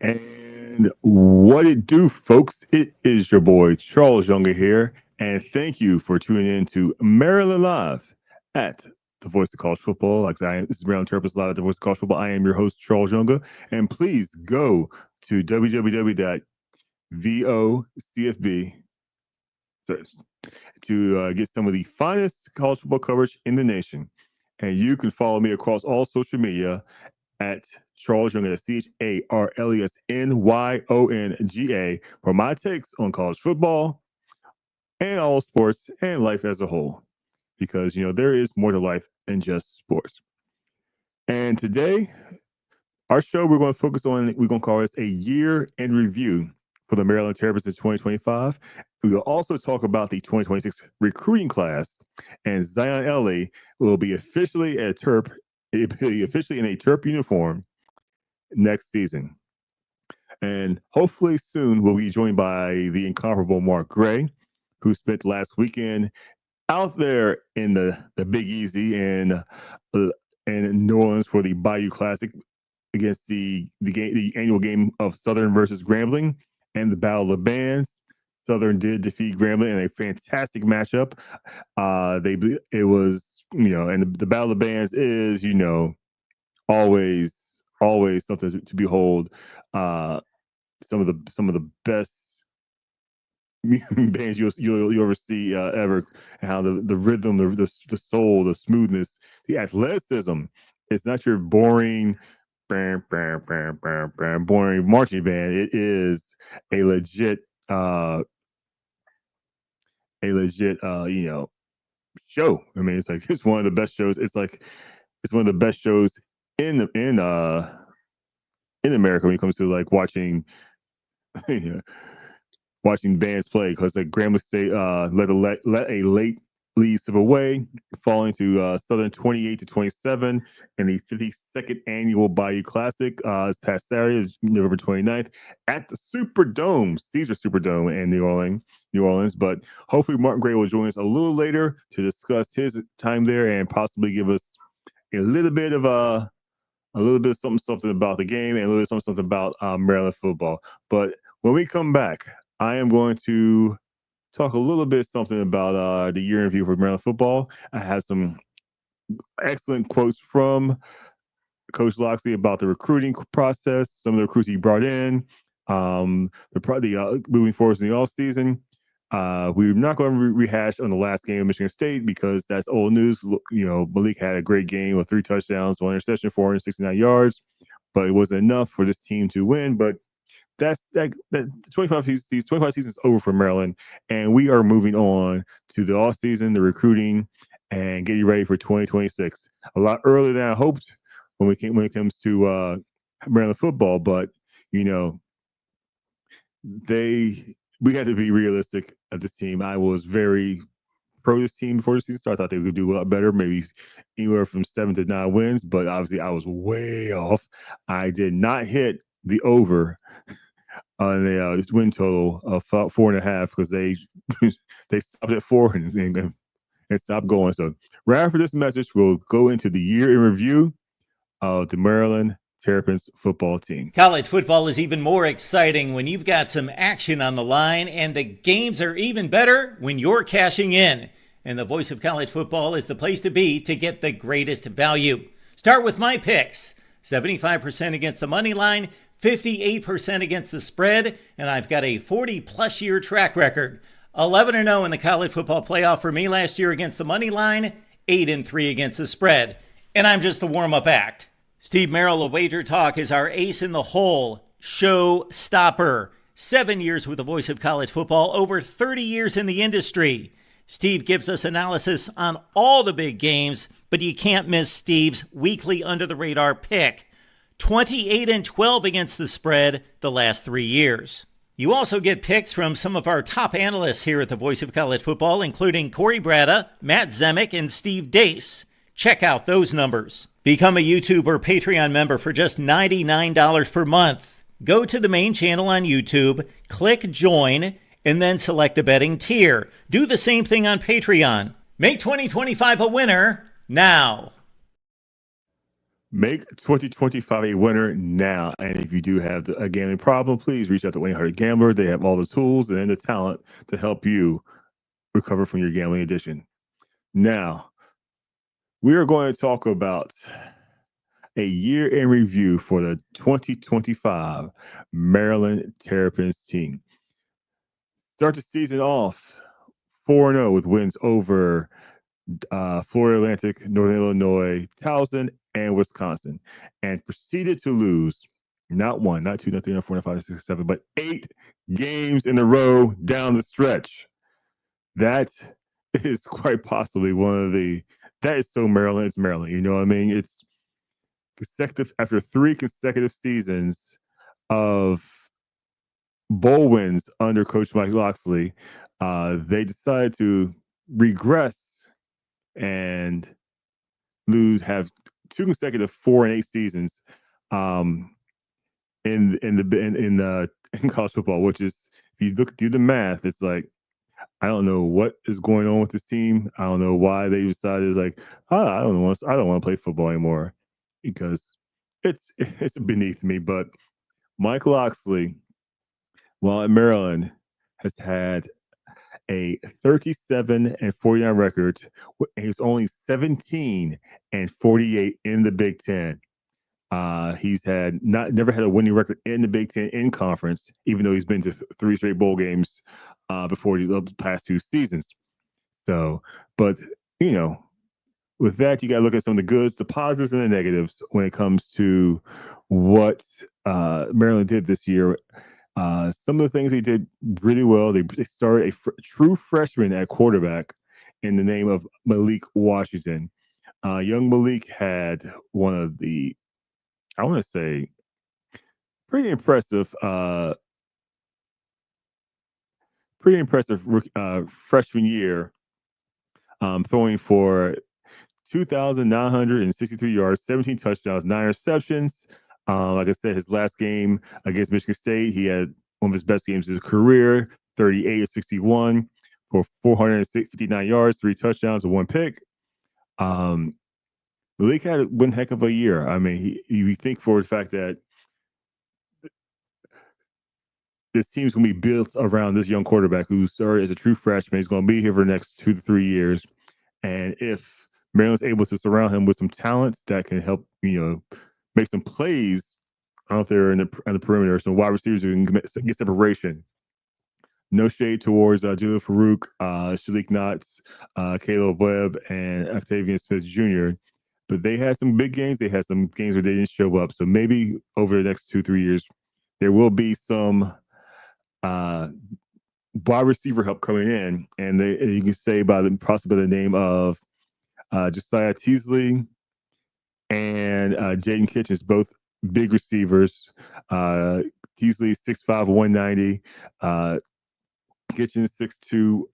And what it do, folks? It is your boy Charles Younger here, and thank you for tuning in to Maryland Live at the Voice of College Football. This is Maryland Terrapins Live at the Voice of College Football. I am your host Charles Younger, and please go to www.vocfb to get some of the finest college football coverage in the nation. And you can follow me across all social media at Charles Younger, CharlesNYonga, for my takes on college football and all sports and life as a whole. Because, there is more to life than just sports. And today, our show, we're going to call this a year in review for the Maryland Terrapins in 2025. We will also talk about the 2026 recruiting class, and Zion Ellie will be officially in a Terp uniform next season. And hopefully soon we'll be joined by the incomparable Mark Gray, who spent last weekend out there in the Big Easy in New Orleans for the Bayou Classic against the annual game of Southern versus Grambling and the Battle of the Bands. Southern did defeat Grambling in a fantastic matchup. It was, and the Battle of the Bands is, always something to behold. Some of the best bands you'll ever see ever. And how the rhythm, the soul, the smoothness, the athleticism. It's not your boring marching band. It is a legit show. I mean, it's one of the best shows. It's one of the best shows in America when it comes to watching watching bands play, because Grambling State let a late lead slip away, falling to Southern 28-27 in the 52nd annual Bayou Classic this past Saturday, November 29th, at the Superdome, Caesar Superdome in New Orleans. But hopefully Martin Gray will join us a little later to discuss his time there and possibly give us a little bit of something about the game and a little bit something about Maryland football. But when we come back, I am going to talk a little bit something about the year in review for Maryland football. I have some excellent quotes from Coach Loxley about the recruiting process, some of the recruits he brought in, moving forward in the offseason. We're not going to rehash on the last game of Michigan State because that's old news. Malik had a great game with 3 touchdowns, 1 interception, 469 yards, but it wasn't enough for this team to win. But the 25 season is over for Maryland, and we are moving on to the off season, the recruiting, and getting ready for 2026. A lot earlier than I hoped when it comes to Maryland football, but we had to be realistic at this team. I was very pro this team before the season started. I thought they could do a lot better, maybe anywhere from 7 to 9 wins, but obviously I was way off. I did not hit the over on the win total of 4.5 because they stopped at 4 and stopped going. So right after this message, we'll go into the year in review of the Maryland Terrapins football team. College football is even more exciting when you've got some action on the line, and the games are even better when you're cashing in. And the Voice of College Football is the place to be to get the greatest value. Start with my picks. 75% against the money line, 58% against the spread, and I've got a 40-plus year track record. 11-0 in the college football playoff for me last year against the money line, 8-3 against the spread. And I'm just the warm-up act. Steve Merrill of Wager Talk is our ace in the hole, show stopper. 7 years with the Voice of College Football, over 30 years in the industry. Steve gives us analysis on all the big games, but you can't miss Steve's weekly under-the-radar pick. 28-12 against the spread the last 3 years. You also get picks from some of our top analysts here at the Voice of College Football, including Corey Bratta, Matt Zemek, and Steve Dace. Check out those numbers. Become a YouTube or Patreon member for just $99 per month. Go to the main channel on YouTube, click join, and then select the betting tier. Do the same thing on Patreon. Make 2025 a winner now. Make 2025 a winner now. And if you do have a gambling problem, please reach out to 1-800-GAMBLER. They have all the tools and the talent to help you recover from your gambling addiction. Now, we are going to talk about a year in review for the 2025 Maryland Terrapins team. Start the season off 4-0 with wins over Florida Atlantic, Northern Illinois, Towson, and Wisconsin, and proceeded to lose not 1, not 2, not 3, not 4, not 5, not 6, 7, but 8 games in a row down the stretch. That is quite possibly that is so Maryland. It's Maryland. You know what I mean? It's consecutive after 3 consecutive seasons of bowl wins under Coach Mike Locksley. They decided to regress and have 2 consecutive 4-8 seasons in college football, which is, if you do the math, it's like, I don't know what is going on with this team. I don't know why they decided, like, I don't want to play football anymore, because it's beneath me. But Mike Locksley, while at Maryland, has had a 37-49 record. He's only 17-48 in the Big Ten. He's never had a winning record in the Big Ten in conference, even though he's been to 3 straight bowl games before the past 2 seasons. So, but with that, you got to look at some of the goods, the positives, and the negatives when it comes to what Maryland did this year. Some of the things they did really well. They started a true freshman at quarterback in the name of Malik Washington. Young Malik had one of the, I want to say, pretty impressive freshman year, throwing for 2,963 yards, 17 touchdowns, 9 interceptions. Like I said, his last game against Michigan State, he had one of his best games of his career, 38-61 for 459 yards, 3 touchdowns, and 1 pick. Malik had one heck of a year. I mean, you think for the fact that this team's going to be built around this young quarterback who started as a true freshman. He's going to be here for the next 2 to 3 years. And if Maryland's able to surround him with some talents that can help, make some plays out there in the perimeter, some wide receivers who can get separation. No shade towards Jalil Farouk, Shalik Knotts, Caleb Webb, and Octavian Smith Jr., but they had some big games. They had some games where they didn't show up. So maybe over the next 2-3 years, there will be some wide receiver help coming in, and you can say possibly by the name of Josiah Teasley and Jaden Kitchens, both big receivers. Teasley 6'5", 190. Kitchens 6'2.5",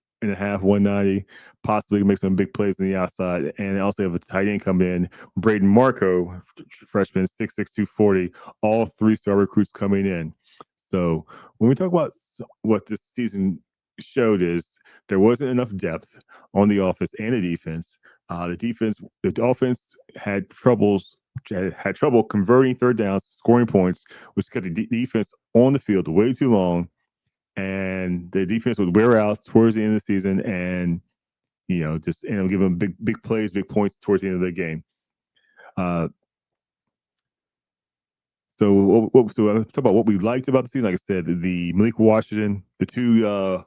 190. Possibly make some big plays on the outside. And also have a tight end coming in, Braden Marco, freshman, 6'6", 240. All 3-star recruits coming in. So when we talk about what this season showed, is there wasn't enough depth on the offense and the defense. The offense had trouble converting third downs, scoring points, which kept the defense on the field way too long, and the defense would wear out towards the end of the season, and just give them big plays, big points towards the end of the game. So I'll talk about what we liked about the season. Like I said, the Malik Washington, the 2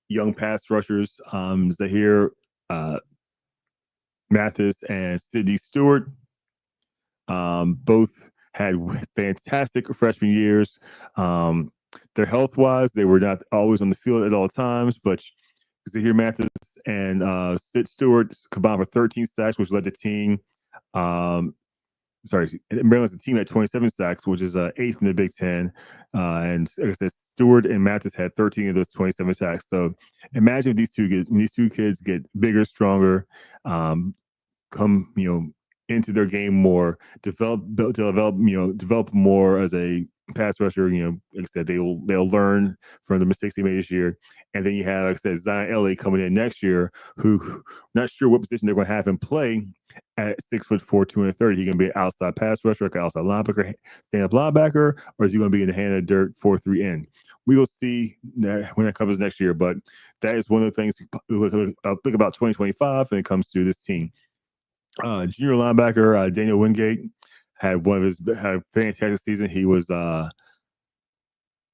young pass rushers, Zahir Mathis and Sidney Stewart, both had fantastic freshman years. Their health-wise, they were not always on the field at all times, but Zahir Mathis and Sid Stewart combined for 13 sacks, which led the team. Maryland's a team at 27 sacks, which is 8th in the Big Ten. And like I said, Stewart and Mathis had 13 of those 27 sacks. So imagine if these two kids get bigger, stronger, um, come into their game more, develop more as a pass rusher. Like I said, they'll learn from the mistakes they made this year, and then you have, like I said, Zion Elliott coming in next year, who not sure what position they're going to have him play at 6'4", 230. He going to be an outside pass rusher, like an outside linebacker, stand up linebacker, or is he going to be in the hand of dirt 4-3 end? We will see that when that comes next year, but that is one of the things to think about 2025 when it comes to this team. Junior linebacker Daniel Wingate had a fantastic season. He was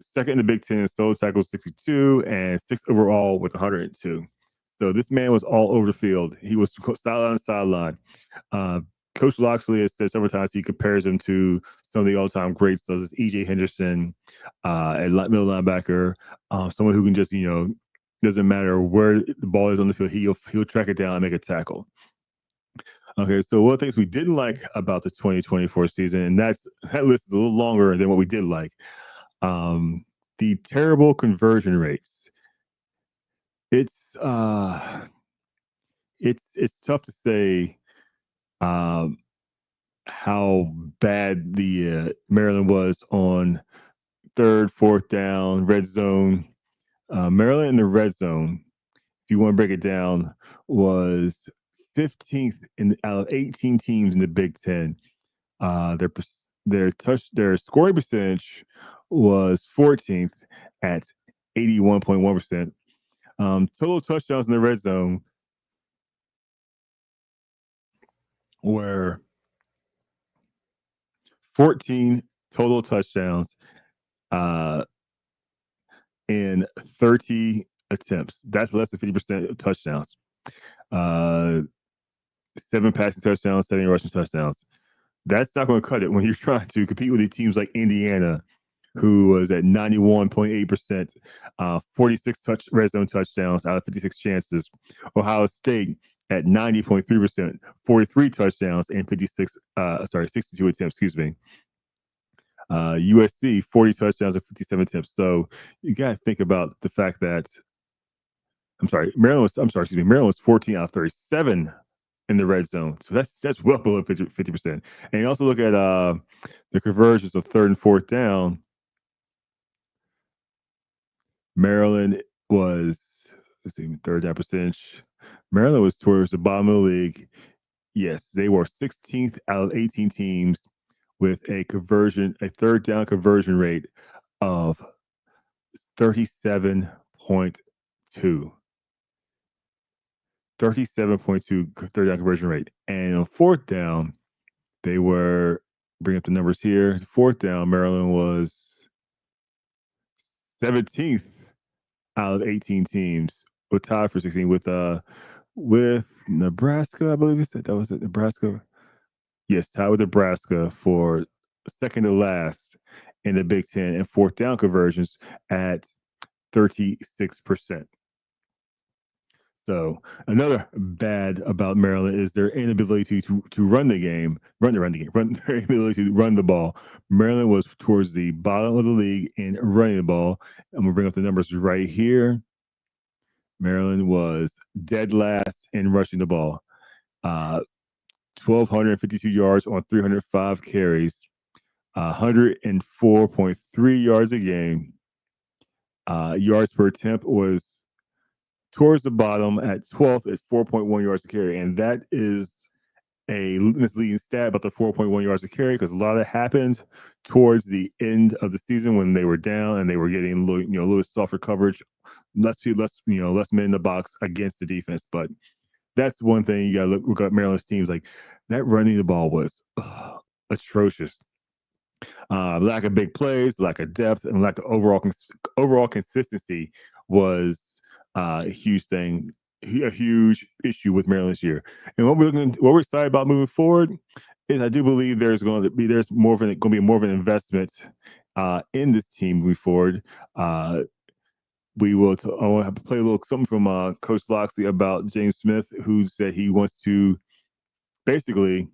second in the Big Ten in solo tackles, 62, and sixth overall with 102. So this man was all over the field. He was sideline to sideline. Uh, Coach Loxley has said several times he compares him to some of the all-time greats, such as E.J. Henderson, a middle linebacker, someone who can just doesn't matter where the ball is on the field, he'll track it down and make a tackle. Okay, so one of the things we didn't like about the 2024 season, and that list is a little longer than what we did like. The terrible conversion rates. It's it's tough to say um, how bad the Maryland was on third, fourth down, red zone. Maryland in the red zone, if you want to break it down, was 15th out of 18 teams in the Big Ten. Their scoring percentage was 14th at 81.1%. Total touchdowns in the red zone were 14 total touchdowns uh, in 30 attempts. That's less than 50% of touchdowns. Uh, 7 passing touchdowns, 7 rushing touchdowns. That's not going to cut it when you're trying to compete with these teams like Indiana, who was at 91.8%, 46 red zone touchdowns out of 56 chances. Ohio State at 90.3%, 43 touchdowns and 62 attempts, excuse me. USC, 40 touchdowns and 57 attempts. So you got to think about the fact that, Maryland was 14 out of 37 in the red zone. So that's well below 50%. And you also look at the conversions of third and fourth down. Maryland was, let's see, third down percentage. Maryland was towards the bottom of the league. Yes, they were 16th out of 18 teams with a third down conversion rate of 37.2. 37.2 third down conversion rate. And on fourth down, they were, bring up the numbers here. Fourth down, Maryland was 17th out of 18 teams. We're tied for 16 with Nebraska, I believe you said that was it. Nebraska. Yes, tied with Nebraska for second to last in the Big Ten and fourth down conversions at 36%. So another bad about Maryland is their inability to run the game, run their inability to run the ball. Maryland was towards the bottom of the league in running the ball. I'm gonna bring up the numbers right here. Maryland was dead last in rushing the ball. 1,252 yards on 305 carries, 104.3 yards a game. Yards per attempt was towards the bottom at 12th at 4.1 yards to carry. And that is a misleading stat about the 4.1 yards to carry because a lot of that happened towards the end of the season when they were down and they were getting a little softer coverage, less men in the box against the defense. But that's one thing you got to look at Maryland's teams. Like that running the ball was atrocious. Lack of big plays, lack of depth, and lack of overall consistency was a huge thing, a huge issue with Maryland this year. And what we're excited about moving forward is I do believe there's going to be more of an investment in this team moving forward. I want to have to play a little something from Coach Loxley about James Smith, who said he wants to basically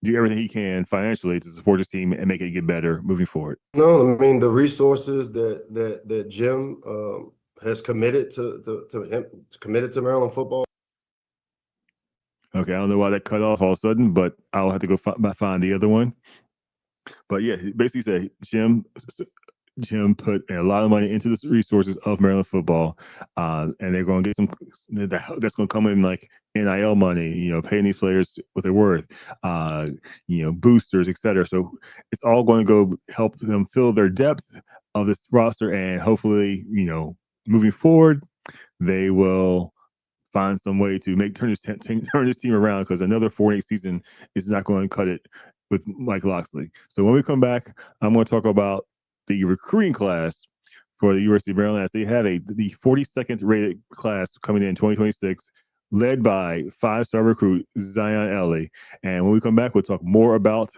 do everything he can financially to support his team and make it get better moving forward. No, I mean the resources that Jim has committed to him, committed to Maryland football. Okay, I don't know why that cut off all of a sudden, but I'll have to go find the other one. But yeah, he basically said Jim put a lot of money into the resources of Maryland football, and they're going to get some that's going to come in like NIL money, paying these players what they're worth, boosters, etc. So it's all going to go help them fill their depth of this roster, and hopefully, moving forward, they will find some way to turn this team around, because another 4-8 season is not going to cut it with Mike Locksley. So when we come back, I'm going to talk about the recruiting class for the University of Maryland, as they have the 42nd rated class coming in 2026, led by 5-star recruit Zion Ellie. And when we come back, we'll talk more about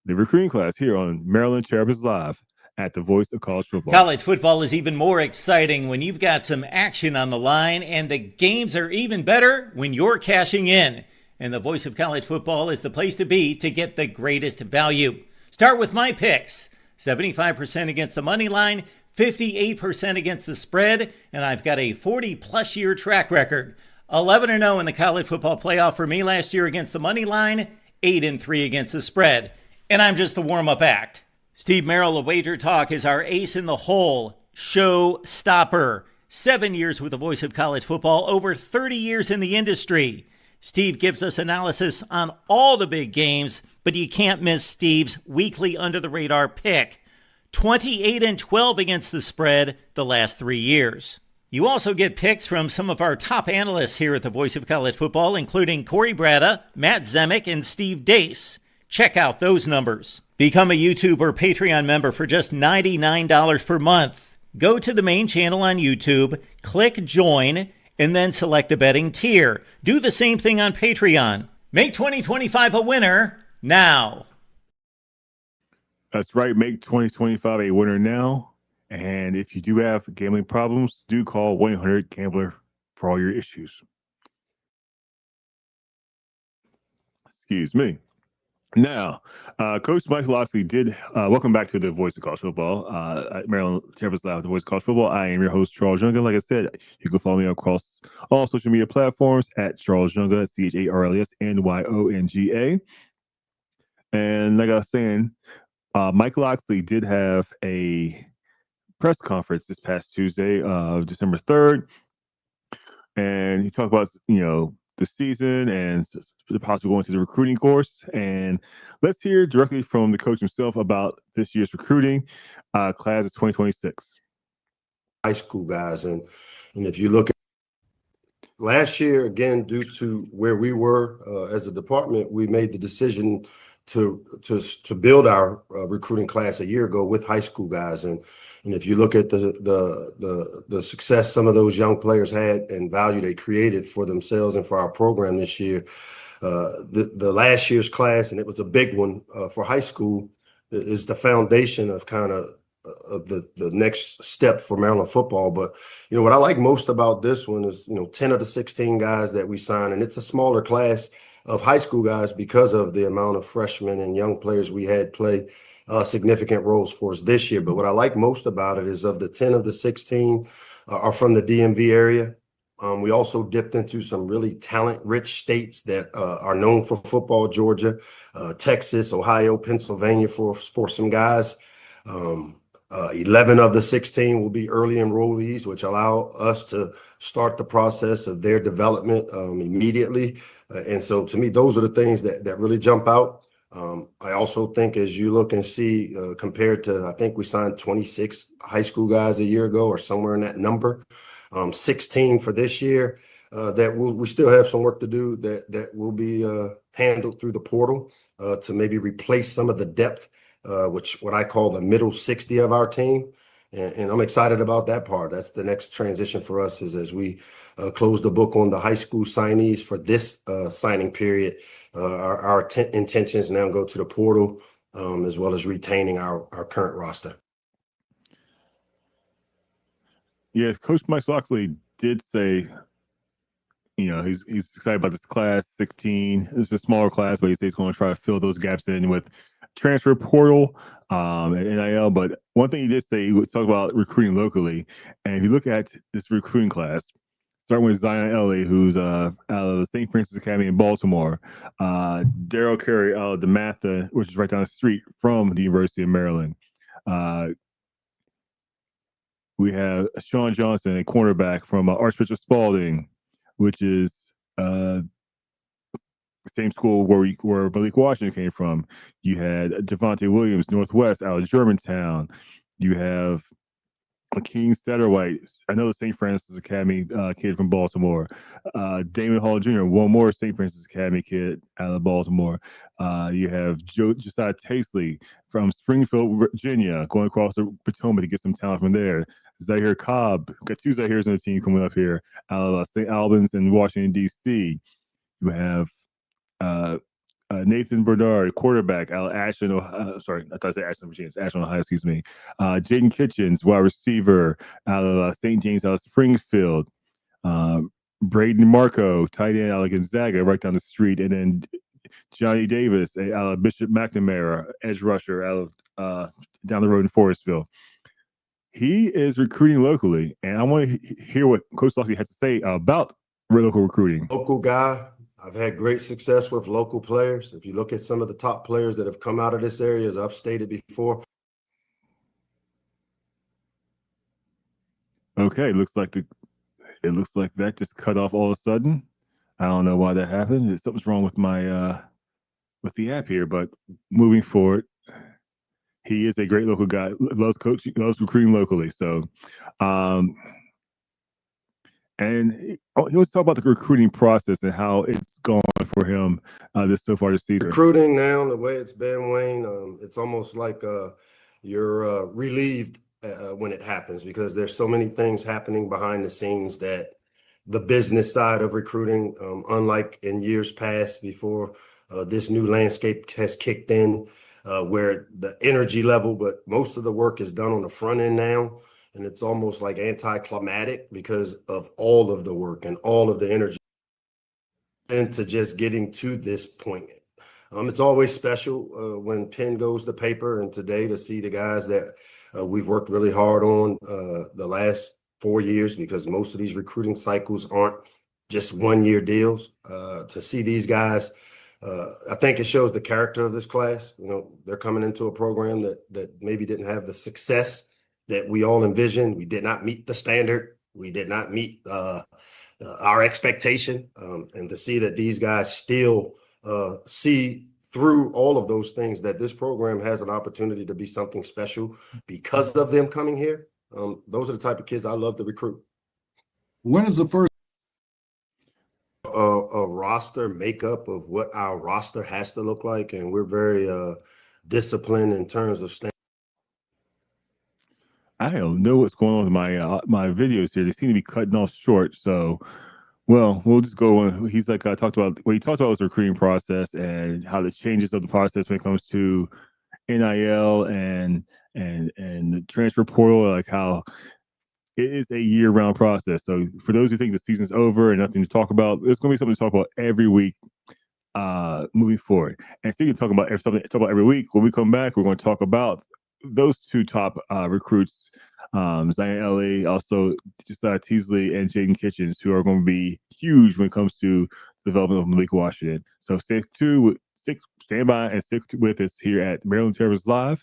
the recruiting class here on Maryland Terrapins Live at the Voice of College Football. College football is even more exciting when you've got some action on the line, and the games are even better when you're cashing in. And the Voice of College Football is the place to be to get the greatest value. Start with my picks: 75% against the money line, 58% against the spread, and I've got a 40-plus year track record. 11-0 in the college football playoff for me last year against the money line, 8-3 against the spread. And I'm just the warm-up act. Steve Merrill of Wager Talk is our ace in the hole, show stopper. 7 years with the Voice of College Football, over 30 years in the industry. Steve gives us analysis on all the big games, but you can't miss Steve's weekly under-the-radar pick. 28-12 against the spread the last 3 years. You also get picks from some of our top analysts here at the Voice of College Football, including Corey Bratta, Matt Zemek, and Steve Dace. Check out those numbers. Become a YouTube or Patreon member for just $99 per month. Go to the main channel on YouTube, click join, and then select a betting tier. Do the same thing on Patreon. Make 2025 a winner now. That's right. Make 2025 a winner now. And if you do have gambling problems, do call 1-800-GAMBLER for all your issues. Excuse me. Now, Coach Mike Locksley did welcome back to the Voice of College Football at Maryland Terrapins Live, the Voice of College Football. I am your host, Charles Junga. Like I said, you can follow me across all social media platforms at Charles Junga, CharlesNyonga. And like I was saying, Mike Locksley did have a press conference this past Tuesday, December 3rd, and he talked about the season and possibly going to the recruiting course. And let's hear directly from the coach himself about this year's recruiting class of 2026. High school guys, and if you look at last year, again, due to where we were as a department, we made the decision to build our recruiting class a year ago with high school guys, and if you look at the success some of those young players had and value they created for themselves and for our program this year, the last year's class, and it was a big one for high school, is the foundation of kind of the next step for Maryland football. But what I like most about this one is 10 of the 16 guys that we signed, and it's a smaller class of high school guys because of the amount of freshmen and young players we had play significant roles for us this year. But what I like most about it is of the 10 of the 16 are from the DMV area. We also dipped into some really talent-rich states that are known for football: Georgia, Texas, Ohio, Pennsylvania for some guys. 11 of the 16 will be early enrollees, which allow us to start the process of their development immediately. And so to me, those are the things that really jump out. I also think as you look and see, compared to, I think we signed 26 high school guys a year ago or somewhere in that number, 16 for this year, we still have some work to do that will be handled through the portal to maybe replace some of the depth, what I call the middle 60 of our team. And I'm excited about that part. That's the next transition for us, is as we close the book on the high school signees for this signing period. Our intentions now go to the portal, as well as retaining our current roster. Yes, Coach Mike Locksley did say he's excited about this class 16. It's a smaller class, but he says he's going to try to fill those gaps in with transfer portal and NIL. But one thing he did say, he would talk about recruiting locally. And if you look at this recruiting class, starting with Zion Ellie, who's out of the St. Francis Academy in Baltimore, Daryl Carey out of DeMatha, which is right down the street from the University of Maryland. We have Sean Johnson, a cornerback from Archbishop Spalding, which is the same school where Malik Washington came from. You had Javante Williams, Northwest, out of Germantown. You have King Satterwhite, another St. Francis Academy kid from Baltimore. Damon Hall Jr., one more St. Francis Academy kid out of Baltimore. You have Josiah Tasley from Springfield, Virginia, going across the Potomac to get some talent from there. Zahir Cobb, got two Zahirs on the team coming up here out of St. Albans and Washington, D.C. You have Nathan Bernard, quarterback out of Ashland, sorry, I thought I said Ashland, Virginia. It's Ashland, Ohio, excuse me. Jaden Kitchens, wide receiver out of St. James, out of Springfield. Braden Marco, tight end out of Gonzaga, right down the street. And then Johnny Davis, out of Bishop McNamara, edge rusher out of down the road in Forestville. He is recruiting locally, and I want to hear what Coach Locksley has to say about local recruiting. Local guy. I've had great success with local players. If you look at some of the top players that have come out of this area, as I've stated before. Okay, it looks like that just cut off all of a sudden. I don't know why that happened. Something's wrong with my with the app here, but moving forward, he is a great local guy, loves coaching, loves recruiting locally. So and he was talking about the recruiting process and how it's gone for him so far this season. Recruiting now, the way it's been, Wayne, it's almost like you're relieved when it happens, because there's so many things happening behind the scenes that the business side of recruiting, unlike in years past before this new landscape has kicked in, where the energy level, but most of the work is done on the front end now. And it's almost like anticlimactic because of all of the work and all of the energy into just getting to this point. It's always special when pen goes to paper, and today to see the guys that we've worked really hard on the last 4 years, because most of these recruiting cycles aren't just 1 year deals. To see these guys, I think it shows the character of this class. They're coming into a program that maybe didn't have the success that we all envisioned. We did not meet the standard. We did not meet our expectation. And to see that these guys still see through all of those things, that this program has an opportunity to be something special because of them coming here. Those are the type of kids I love to recruit. When is the first a roster makeup of what our roster has to look like? And we're very disciplined in terms of I don't know what's going on with my videos here. They seem to be cutting off short. So, well, we'll just go on. He's like talked about what he talked about was the recruiting process and how the changes of the process when it comes to NIL and the transfer portal, like how it is a year-round process. So for those who think the season's over and nothing to talk about, there's going to be something to talk about every week moving forward. And so you can talk about every week. When we come back, we're going to talk about those two top recruits, Zion Ellie, also Josiah Teasley and Jaden Kitchens, who are going to be huge when it comes to the development of Malik Washington. So stand by and stick with us here at Maryland Terrapins Live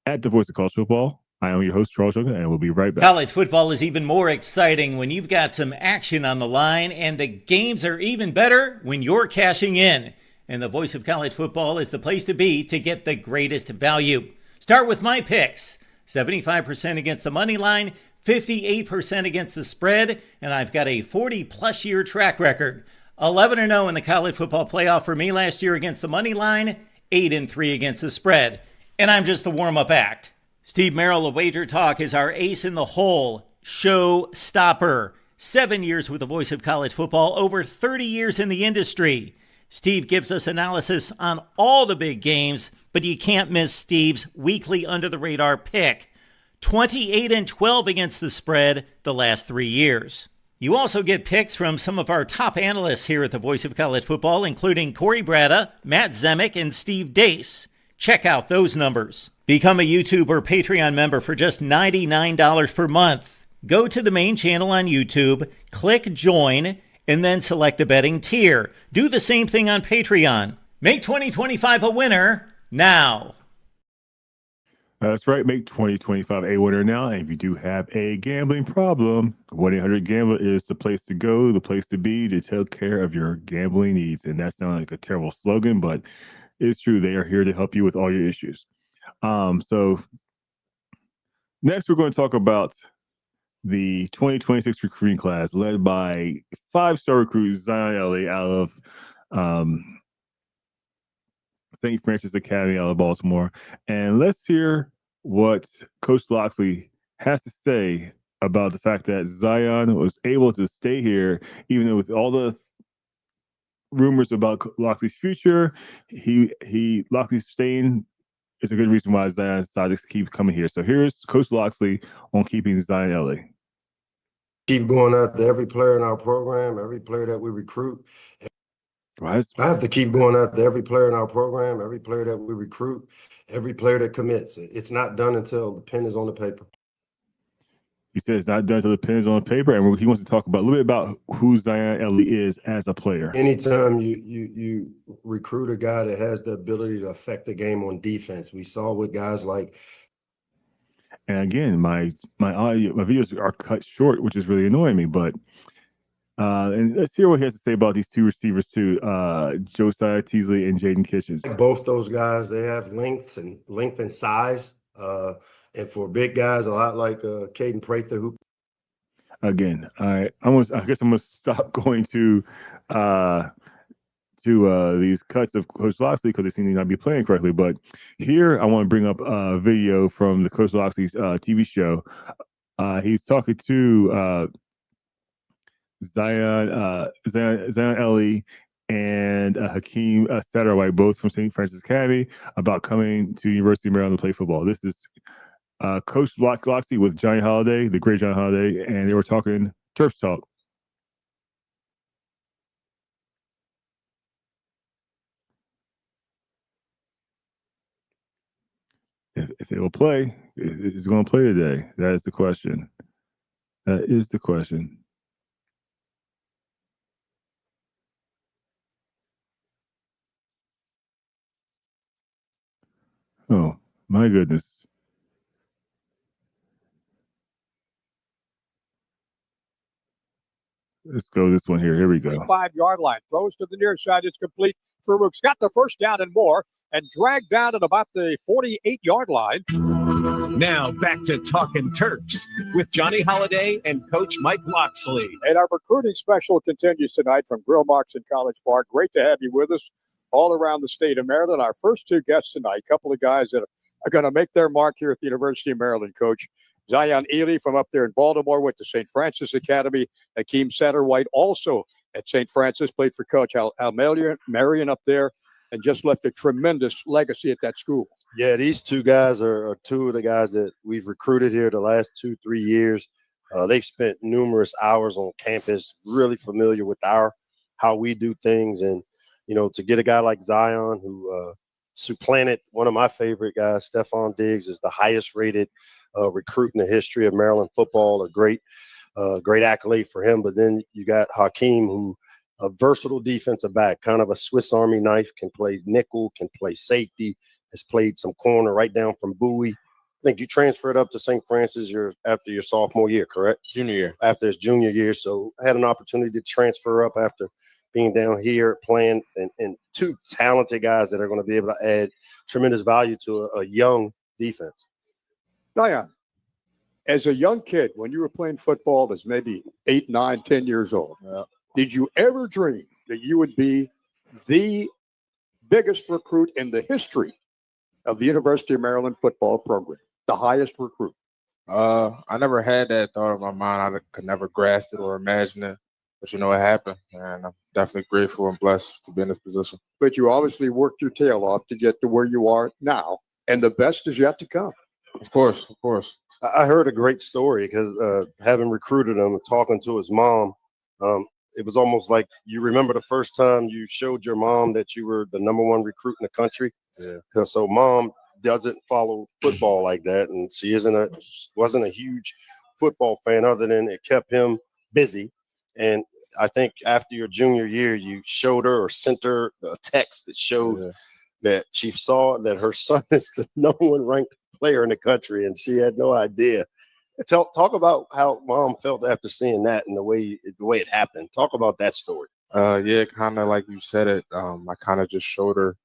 at the Voice of College Football. I am your host, Charles Young, and we'll be right back. College football is even more exciting when you've got some action on the line, and the games are even better when you're cashing in. And the Voice of College Football is the place to be to get the greatest value. Start with my picks. 75% against the money line, 58% against the spread, and I've got a 40-plus year track record. 11-0 in the college football playoff for me last year against the money line, 8-3 against the spread. And I'm just the warm-up act. Steve Merrill of Wager Talk is our ace in the hole, show stopper. 7 years with the Voice of College Football, over 30 years in the industry. Steve gives us analysis on all the big games, but you can't miss Steve's weekly under-the-radar pick. 28-12 against the spread the last 3 years. You also get picks from some of our top analysts here at the Voice of College Football, including Corey Bratta, Matt Zemek, and Steve Dace. Check out those numbers. Become a YouTube or Patreon member for just $99 per month. Go to the main channel on YouTube, click join, and then select the betting tier. Do the same thing on Patreon. Make 2025 a winner now. That's right. Make 2025 a winner now. And if you do have a gambling problem, 1-800-GAMBLER is the place to go, the place to be to take care of your gambling needs. And that sounds like a terrible slogan, but it's true. They are here to help you with all your issues. So next, we're going to talk about the 2026 recruiting class led by 5-star recruit Zion Elliott out of St. Francis Academy out of Baltimore. And let's hear what Coach Locksley has to say about the fact that Zion was able to stay here, even though with all the rumors about Locksley's future, Locksley's staying is a good reason why Zion decided to keep coming here. So here's Coach Locksley on keeping Zion Elliott. Keep going after every player in our program, every player that we recruit. Right. I have to keep going after every player in our program, every player that we recruit, every player that commits. It's not done until the pen is on the paper. He says it's not done until the pen is on the paper, and he wants to talk about a little bit about who Zion Elliott is as a player. Anytime you recruit a guy that has the ability to affect the game on defense, we saw with guys like. And again, my videos are cut short, which is really annoying me. But and let's hear what he has to say about these two receivers too, Josiah Teasley and Jaden Kitchens. Both those guys, they have length and size. And for big guys, a lot like Caden Prather, who. Again, I guess I'm gonna stop going to these cuts of Coach Locksley because they seem to not be playing correctly. But here, I want to bring up a video from the Coach Locksley's TV show. He's talking to Zion Ellie and Hakeem Satterwhite, both from St. Francis Academy, about coming to University of Maryland to play football. This is Coach Locksley with Johnny Holiday, the great Johnny Holiday, and they were talking Terps talk. If they will play, is going to play today? That is the question. That is the question. Oh, my goodness. Let's go this one here. Here we go. 5-yard line. Throws to the near side. It's complete. Farouk's got the first down and more and dragged down at about the 48-yard line. Now back to Talking Terps with Johnny Holiday and Coach Mike Locksley. And our recruiting special continues tonight from Grill Marks in College Park. Great to have you with us all around the state of Maryland. Our first two guests tonight, a couple of guys that are going to make their mark here at the University of Maryland, Coach. Zion Ely from up there in Baltimore went to St. Francis Academy. Hakeem Satterwhite also at St. Francis, played for Coach Al Marion up there, and just left a tremendous legacy at that school. Yeah, these two guys are two of the guys that we've recruited here the last 2-3 years. They've spent numerous hours on campus, really familiar with how we do things. And, you know, to get a guy like Zion who supplanted one of my favorite guys, Stephon Diggs, is the highest rated recruit in the history of Maryland football, a great accolade for him. But then you got Hakeem, who a versatile defensive back, kind of a Swiss Army knife, can play nickel, can play safety, has played some corner right down from Bowie. I think you transferred up to St. Francis after your sophomore year, correct? Junior year. After his junior year. So I had an opportunity to transfer up after being down here playing, and two talented guys that are going to be able to add tremendous value to a young defense. Zion, as a young kid, when you were playing football as maybe 8, 9, 10 years old, did you ever dream that you would be the biggest recruit in the history of the University of Maryland football program, the highest recruit? I never had that thought in my mind. I could never grasp it or imagine it. But, you know, it happened. And I'm definitely grateful and blessed to be in this position. But you obviously worked your tail off to get to where you are now, and the best is yet to come. Of course, of course. I heard a great story because having recruited him and talking to his mom, it was almost like you remember the first time you showed your mom that you were the #1 recruit in the country. Yeah. So mom doesn't follow football like that, and she wasn't a huge football fan other than it kept him busy. And I think after your junior year, you showed her or sent her a text that showed that she saw that her son is the #1 ranked player in the country, and she had no idea. Talk about how mom felt after seeing that and the way it happened. Talk about that story. Yeah, kind of like you said it. I kind of just showed her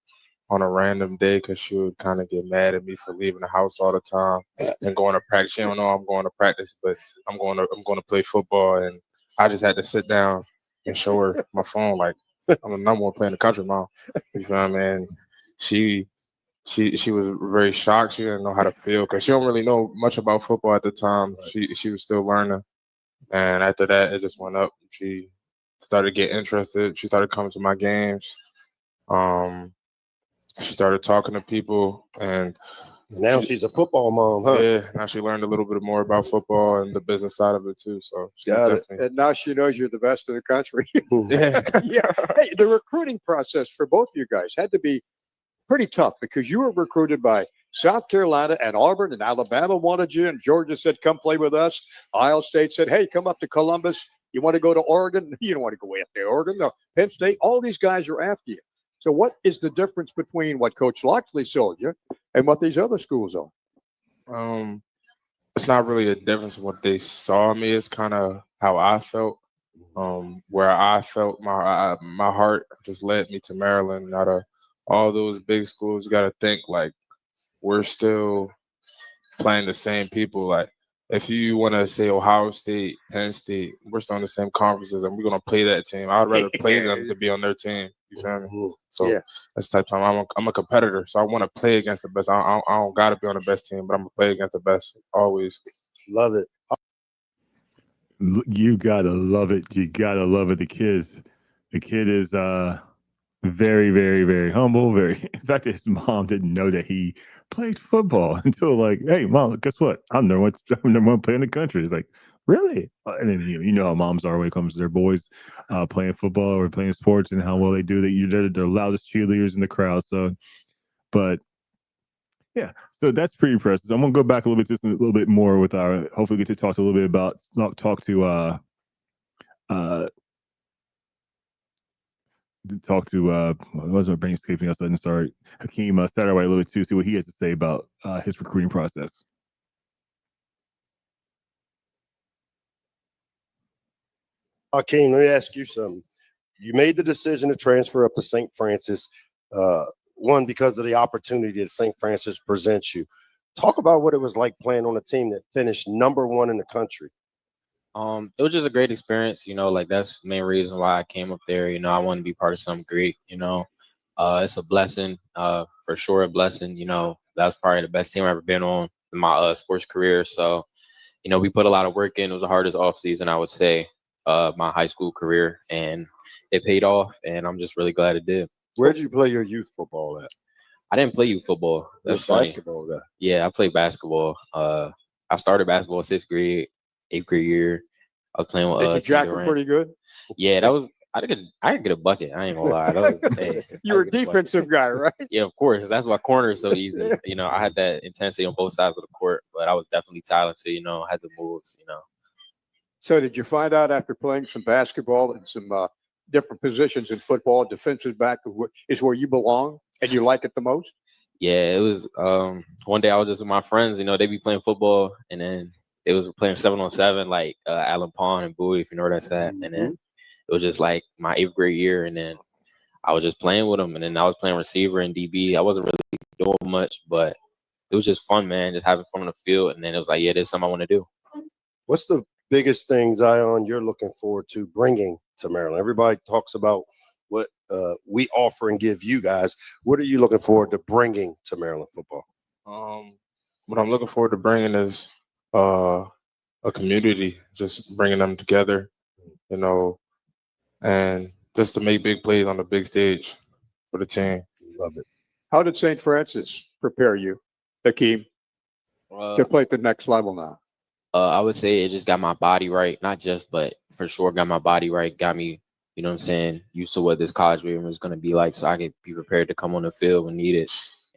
on a random day because she would kind of get mad at me for leaving the house all the time and going to practice. She don't know I'm going to practice, but I'm going to play football, and I just had to sit down and show her my phone like I'm the #1 player in the country, mom. You feel me? And she was very shocked. She didn't know how to feel because she don't really know much about football at the time. She was still learning, and after that, it just went up. She started getting interested. She started coming to my games. She started talking to people, and now she's a football mom, huh? Yeah, now she learned a little bit more about football and the business side of it too. So she Got it. And now she knows you're the best in the country. Yeah. Yeah. Hey, the recruiting process for both of you guys had to be pretty tough because you were recruited by South Carolina and Auburn, and Alabama wanted you, and Georgia said, come play with us. Ohio State said, hey, come up to Columbus. You want to go to Oregon? You don't want to go after Oregon. No, Penn State. All these guys are after you. So what is the difference between what Coach Loxley sold you and what these other schools are? It's not really a difference in what they saw in me. It's kind of how I felt. Where I felt my heart just led me to Maryland. Out of all those big schools, you got to think like we're still playing the same people. Like if you want to say Ohio State, Penn State, we're still in the same conferences, and we're gonna play that team. I'd rather play them to be on their team. You feel me? So that's the type of time I'm a competitor, so I want to play against the best. I don't got to be on the best team, but I'm gonna play against the best always. Love it. You gotta love it. You gotta love it. The kid is very, very, very humble. In fact, his mom didn't know that he played football until like, hey, mom, guess what? I'm #1 player in the country. It's like, really? And then you know how moms are when it comes to their boys playing football or playing sports and how well they do. They're the loudest cheerleaders in the crowd. So, but yeah, so that's pretty impressive. I'm gonna go back a little bit, just a little bit more with our. Hopefully, get to talk a little bit about talk to what was my brain escaping us? And sorry, Hakeem Satterwhite a little bit too. See what he has to say about his recruiting process. Hakeem, let me ask you something. You made the decision to transfer up to St. Francis, one because of the opportunity that St. Francis presents you. Talk about what it was like playing on a team that finished #1 in the country. It was just a great experience, like that's the main reason why I came up there. I want to be part of something great, it's a blessing, for sure a blessing, that's probably the best team I've ever been on in my sports career. So, we put a lot of work in. It was the hardest off season, I would say, my high school career, and it paid off, and I'm just really glad it did. Where did you play your youth football at? I didn't play youth football. That's funny. Basketball guy. Yeah, I played basketball. I started basketball 6th grade, 8th grade year. I was playing with Did you jack him pretty good? Yeah, that was I could get a bucket. I ain't gonna lie. That was, hey, you were a defensive guy, right? Yeah, of course. That's why corner is so easy. I had that intensity on both sides of the court, but I was definitely talented. I had the moves. So did you find out after playing some basketball and some different positions in football, defensive back is where you belong and you like it the most? Yeah, it was. One day I was just with my friends. They be playing football, and then it was playing 7-on-7, like Allen Pond and Bowie, if you know where that's at. And then it was just like my 8th grade year, and then I was just playing with them. And then I was playing receiver and DB. I wasn't really doing much, but it was just fun, man, just having fun on the field. And then it was like, yeah, this is something I want to do. What's the biggest thing, Zion, you're looking forward to bringing to Maryland? Everybody talks about what we offer and give you guys. What are you looking forward to bringing to Maryland football? What I'm looking forward to bringing is a community, just bringing them together, and just to make big plays on the big stage for the team. Love it. How did St. Francis prepare you, Hakeem? to play at the next level now? I would say it just got my body right, not just, but for sure got my body right, got me, you know what I'm saying, used to what this college rhythm is going to be like, so I could be prepared to come on the field when needed.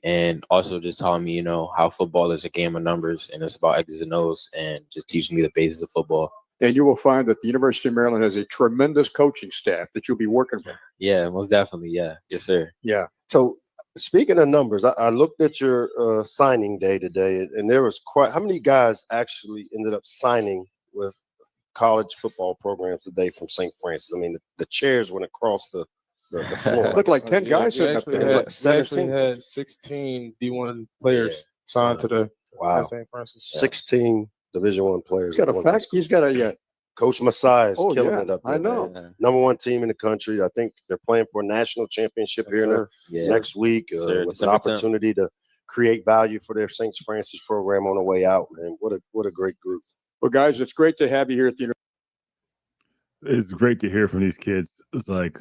And also just telling me, you know, how football is a game of numbers and it's about X's and O's and just teaching me the basics of football. And you will find that the University of Maryland has a tremendous coaching staff that you'll be working with. Yeah, most definitely. Yeah. Yes, sir. Yeah. So speaking of numbers, I looked at your signing day today, and there was quite how many guys actually ended up signing with college football programs today from St. Francis. I mean, the chairs went across the floor. Looked like 10 guys sitting up there. Like We actually 17. had 16 D1 players signed today Wow. at St. Francis. 16 Division I players. He's got a Coach Masai is Oh, killing yeah, it up there. I know. Man. #1 team in the country. I think they're playing for a national championship here next week with an opportunity to create value for their St. Francis program on the way out, man. What a great group. Well, guys, it's great to have you here at the University. It's great to hear from these kids. It's like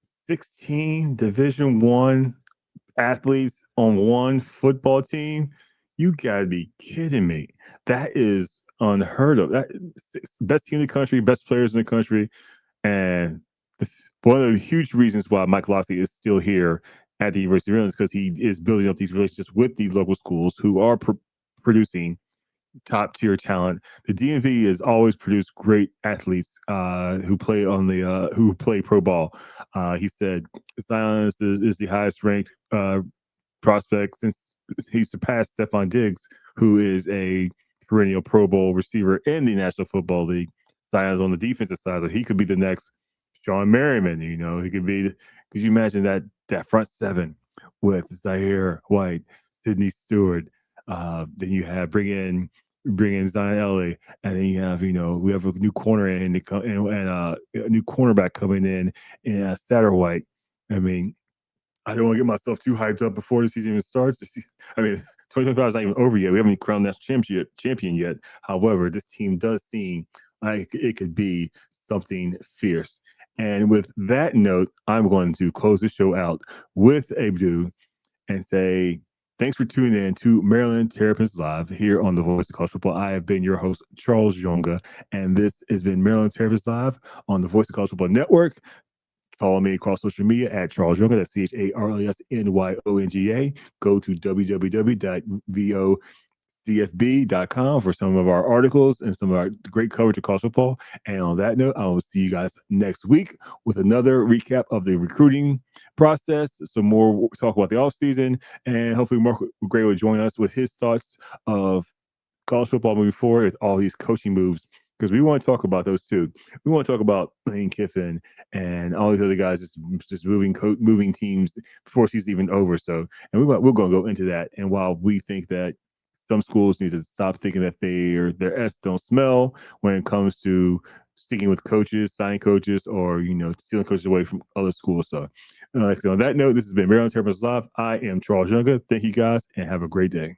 16 Division I athletes on one football team. You gotta be kidding me. That is unheard of. That best team in the country, best players in the country, and one of the huge reasons why Mike Locksley is still here at the University of Maryland is because he is building up these relationships with these local schools who are producing top tier talent. The DMV has always produced great athletes who play on the who play pro ball. He said Zion is the highest ranked prospect since he surpassed Stephon Diggs, who is a perennial Pro Bowl receiver in the National Football League. Zion's on the defensive side, so he could be the next Sean Merriman. You know, he could be. Could you imagine that front seven with Zaire White, Sidney Stewart? Then you have bring in Zion Ellie, and then you have we have a new corner and a new cornerback coming in Satterwhite. I mean, I don't want to get myself too hyped up before the season even starts. I mean, 2025 is not even over yet. We haven't even crowned national champion yet. However, this team does seem like it could be something fierce. And with that note, I'm going to close the show out with Abdu and say thanks for tuning in to Maryland Terrapins Live here on the Voice of College Football. I have been your host, Charles Jonga, and this has been Maryland Terrapins Live on the Voice of College Football Network. Follow me across social media at Charles Jonga. That's CharlesNyonga. Go to www.vocfb.com for some of our articles and some of our great coverage of college football. And on that note, I will see you guys next week with another recap of the recruiting process, some more talk about the offseason, and hopefully Mark Gray will join us with his thoughts of college football moving forward with all these coaching moves, because we want to talk about those too. We want to talk about Lane Kiffin and all these other guys just moving teams before season's even over. So, and we're going to go into that. And while we think that some schools need to stop thinking that their S don't smell when it comes to sticking with coaches, signing coaches, or stealing coaches away from other schools. So, so on that note, this has been Maryland Terrapins Live. I am Charles Jonga. Thank you guys, and have a great day.